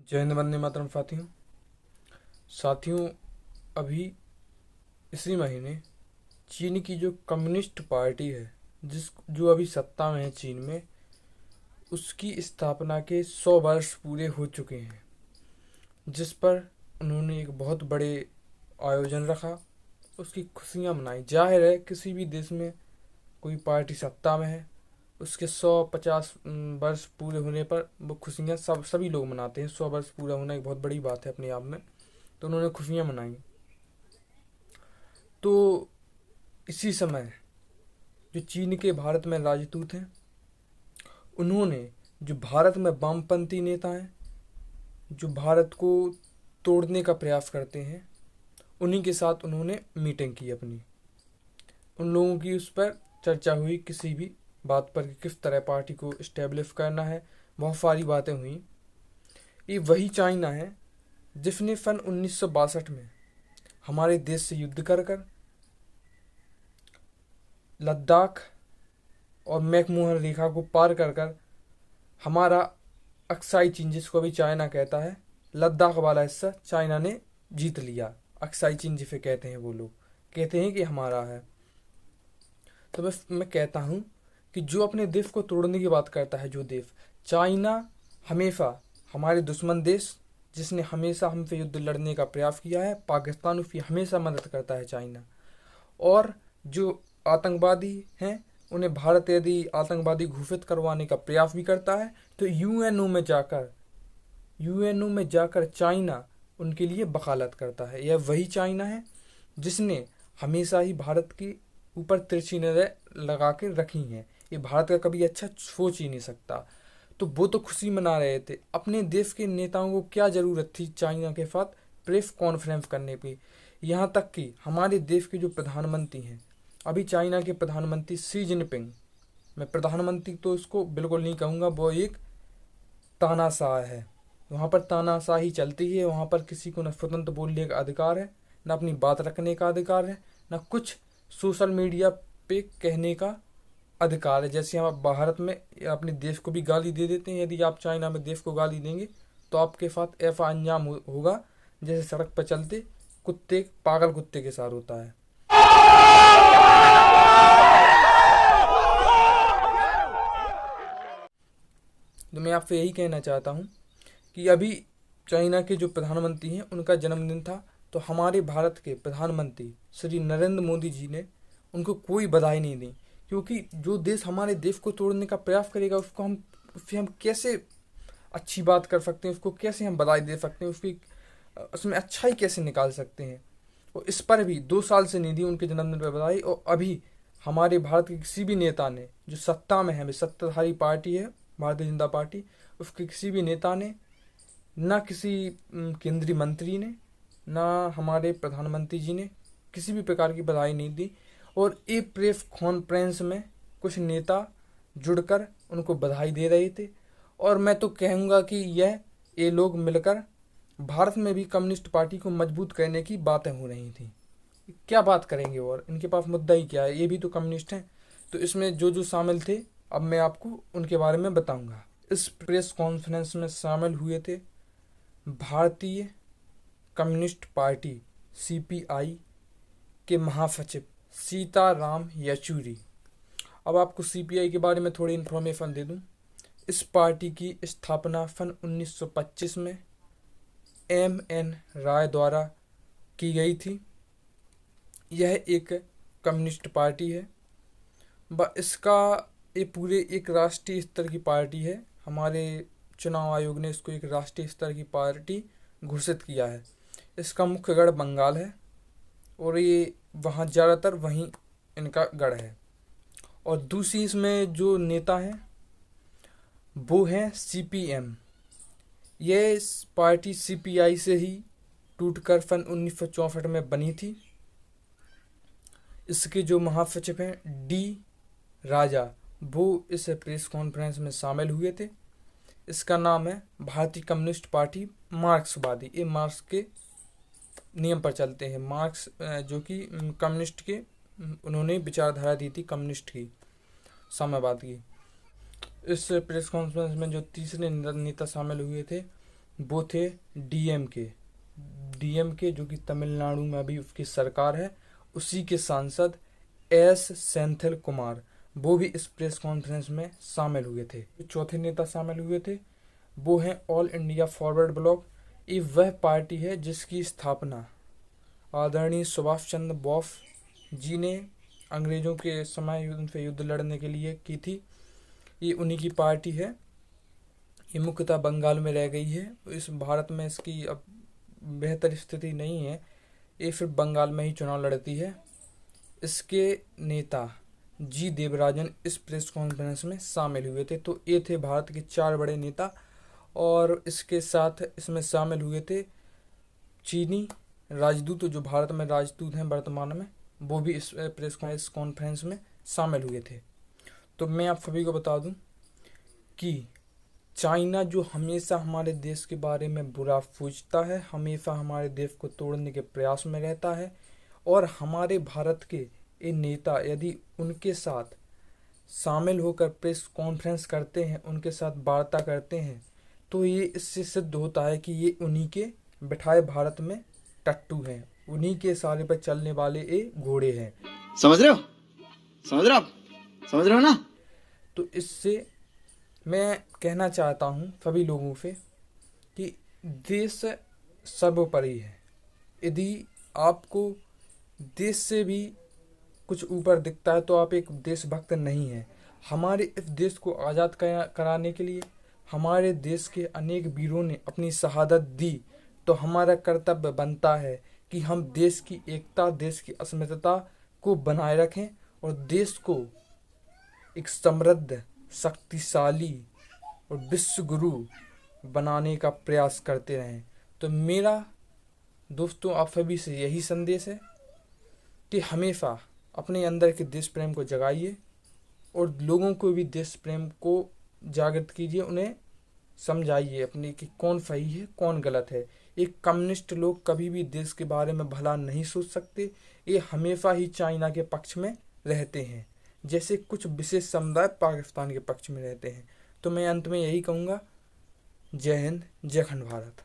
जय हिंद, वंदे मातरम। साथियों, अभी इसी महीने चीन की जो कम्युनिस्ट पार्टी है, जो अभी सत्ता में है चीन में, उसकी स्थापना के 100 वर्ष पूरे हो चुके हैं, जिस पर उन्होंने एक बहुत बड़े आयोजन रखा, उसकी खुशियां मनाई। जाहिर है, किसी भी देश में कोई पार्टी सत्ता में है, उसके 150 वर्ष पूरे होने पर वो खुशियां सभी लोग मनाते हैं। 100 वर्ष पूरा होना एक बहुत बड़ी बात है अपने आप में, तो उन्होंने खुशियां मनाई। तो इसी समय जो चीन के भारत में राजदूत हैं, उन्होंने जो भारत में वामपंथी नेता हैं, जो भारत को तोड़ने का प्रयास करते हैं, उन्हीं के साथ उन्होंने मीटिंग की अपनी। उन लोगों की उस पर चर्चा हुई, किसी भी बात पर कि किस तरह पार्टी को इस्टेब्लिश करना है। बहुत सारी बातें हुई। ये वही चाइना है जिसने सन 1962 में हमारे देश से युद्ध कर कर लद्दाख और मैकमोहन रेखा को पार कर कर हमारा अक्साई चीन, जिसको अभी चाइना कहता है, लद्दाख वाला हिस्सा चाइना ने जीत लिया। अक्साई चीन जिसे कहते हैं, वो लोग कहते हैं कि हमारा है। तो मैं कहता हूँ कि जो अपने देश को तोड़ने की बात करता है, जो देश, चाइना हमेशा हमारे दुश्मन देश, जिसने हमेशा हमसे युद्ध लड़ने का प्रयास किया है, पाकिस्तान, उसकी हमेशा मदद करता है चाइना। और जो आतंकवादी हैं, उन्हें भारत यदि आतंकवादी घोषित करवाने का प्रयास भी करता है, तो यूएनओ में जाकर चाइना उनके लिए वकालत करता है। यह वही चाइना है जिसने हमेशा ही भारत के ऊपर तिरछी नजर लगा के रखी है। ये भारत का कभी अच्छा सोच ही नहीं सकता। तो वो तो खुशी मना रहे थे। अपने देश के नेताओं को क्या जरूरत थी चाइना के साथ प्रेस कॉन्फ्रेंस करने की। यहाँ तक कि हमारे देश के जो प्रधानमंत्री हैं, अभी चाइना के प्रधानमंत्री शी जिनपिंग, मैं प्रधानमंत्री तो इसको बिल्कुल नहीं कहूँगा, वो एक तानाशाह है। वहाँ पर तानाशाही चलती है। वहाँ पर किसी को न स्वतंत्र बोलने का अधिकार है, न अपनी बात रखने का अधिकार है, न कुछ सोशल मीडिया पे कहने का अधिकार है। जैसे हम भारत में अपने देश को भी गाली दे देते हैं, यदि आप चाइना में देश को गाली देंगे तो आपके साथ ऐसा अंजाम होगा जैसे सड़क पर चलते कुत्ते, पागल कुत्ते के साथ होता है। तो मैं आपसे यही कहना चाहता हूँ कि अभी चाइना के जो प्रधानमंत्री हैं, उनका जन्मदिन था, तो हमारे भारत के प्रधानमंत्री श्री नरेंद्र मोदी जी ने उनको कोई बधाई नहीं दी। क्योंकि जो देश हमारे देश को तोड़ने का प्रयास करेगा, उससे हम कैसे अच्छी बात कर सकते हैं, उसको कैसे हम बधाई दे सकते हैं, उसमें अच्छाई कैसे निकाल सकते हैं। और इस पर भी 2 साल से नहीं दी उनके जन्मदिन पर बधाई। और अभी हमारे भारत के किसी भी नेता ने, जो सत्ता में है, सत्ताधारी पार्टी है भारतीय जनता पार्टी, उसके किसी भी नेता ने, ना किसी केंद्रीय मंत्री ने, ना हमारे प्रधानमंत्री जी ने किसी भी प्रकार की बधाई नहीं दी। और एक प्रेस कॉन्फ्रेंस में कुछ नेता जुड़कर उनको बधाई दे रहे थे। और मैं तो कहूँगा कि ये लोग मिलकर भारत में भी कम्युनिस्ट पार्टी को मजबूत करने की बातें हो रही थी। क्या बात करेंगे, और इनके पास मुद्दा ही क्या है, ये भी तो कम्युनिस्ट हैं। तो इसमें जो जो शामिल थे, अब मैं आपको उनके बारे में बताऊंगा। इस प्रेस कॉन्फ्रेंस में शामिल हुए थे भारतीय कम्युनिस्ट पार्टी सीपीआई के महासचिव सीताराम येचुरी। अब आपको सीपीआई के बारे में थोड़ी इन्फॉर्मेशन दे दूं। इस पार्टी की स्थापना सन 1925 में एम.एन. राय द्वारा की गई थी। यह एक कम्युनिस्ट पार्टी है। इसका ये पूरे एक राष्ट्रीय स्तर की पार्टी है। हमारे चुनाव आयोग ने इसको एक राष्ट्रीय स्तर की पार्टी घोषित किया है। इसका मुख्य गढ़ बंगाल है और ये वहाँ ज़्यादातर वहीं इनका गढ़ है। और दूसरी इसमें जो नेता हैं वो हैं सीपीएम। ये पार्टी सीपीआई से ही टूटकर सन 1964 में बनी थी। इसके जो महासचिव हैं डी राजा, वो इस प्रेस कॉन्फ्रेंस में शामिल हुए थे। इसका नाम है भारतीय कम्युनिस्ट पार्टी मार्क्सवादी। ये मार्क्स के नियम पर चलते हैं। मार्क्स जो कि कम्युनिस्ट के, उन्होंने विचारधारा दी थी कम्युनिस्ट की, साम्यवाद की। इस प्रेस कॉन्फ्रेंस में जो तीसरे नेता शामिल हुए थे वो थे डीएमके जो कि तमिलनाडु में अभी उसकी सरकार है, उसी के सांसद एस सेंथिल कुमार, वो भी इस प्रेस कॉन्फ्रेंस में शामिल हुए थे। चौथे नेता शामिल हुए थे वो हैं ऑल इंडिया फॉरवर्ड ब्लॉक। ये वह पार्टी है जिसकी स्थापना आदरणीय सुभाष चंद्र बोस जी ने अंग्रेजों के समय उनसे युद्ध लड़ने के लिए की थी। ये उन्हीं की पार्टी है। ये मुख्यतः बंगाल में रह गई है। इस भारत में इसकी अब बेहतर स्थिति नहीं है, ये फिर बंगाल में ही चुनाव लड़ती है। इसके नेता जी देवराजन इस प्रेस कॉन्फ्रेंस में शामिल हुए थे। तो ये थे भारत के 4 बड़े नेता, और इसके साथ इसमें शामिल हुए थे चीनी राजदूत, जो भारत में राजदूत हैं वर्तमान में, वो भी इस प्रेस कॉन्फ्रेंस में शामिल हुए थे। तो मैं आप सभी को बता दूं कि चाइना जो हमेशा हमारे देश के बारे में बुरा सोचता है, हमेशा हमारे देश को तोड़ने के प्रयास में रहता है, और हमारे भारत के ये नेता यदि उनके साथ शामिल होकर प्रेस कॉन्फ्रेंस करते हैं, उनके साथ वार्ता करते हैं, तो ये इससे सिद्ध होता है कि ये उन्हीं के बिठाए भारत में टट्टू हैं, उन्हीं के सारे पर चलने वाले ये घोड़े हैं। समझ रहे हो ना? तो इससे मैं कहना चाहता हूँ सभी लोगों से कि देश सर्वोपरि है। यदि आपको देश से भी कुछ ऊपर दिखता है तो आप एक देशभक्त नहीं हैं। हमारे इस देश को आज़ाद कराने के लिए हमारे देश के अनेक वीरों ने अपनी शहादत दी, तो हमारा कर्तव्य बनता है कि हम देश की एकता, देश की अस्मिता को बनाए रखें और देश को एक समृद्ध, शक्तिशाली और विश्व गुरु बनाने का प्रयास करते रहें। तो मेरा दोस्तों आप सभी से यही संदेश है कि हमेशा अपने अंदर के देश प्रेम को जगाइए और लोगों को भी देश प्रेम को जागृत कीजिए, उन्हें समझाइए अपने कि कौन सही है कौन गलत है। एक कम्युनिस्ट लोग कभी भी देश के बारे में भला नहीं सोच सकते, ये हमेशा ही चाइना के पक्ष में रहते हैं, जैसे कुछ विशेष समुदाय पाकिस्तान के पक्ष में रहते हैं। तो मैं अंत में यही कहूँगा, जय हिंद, जय खंड भारत।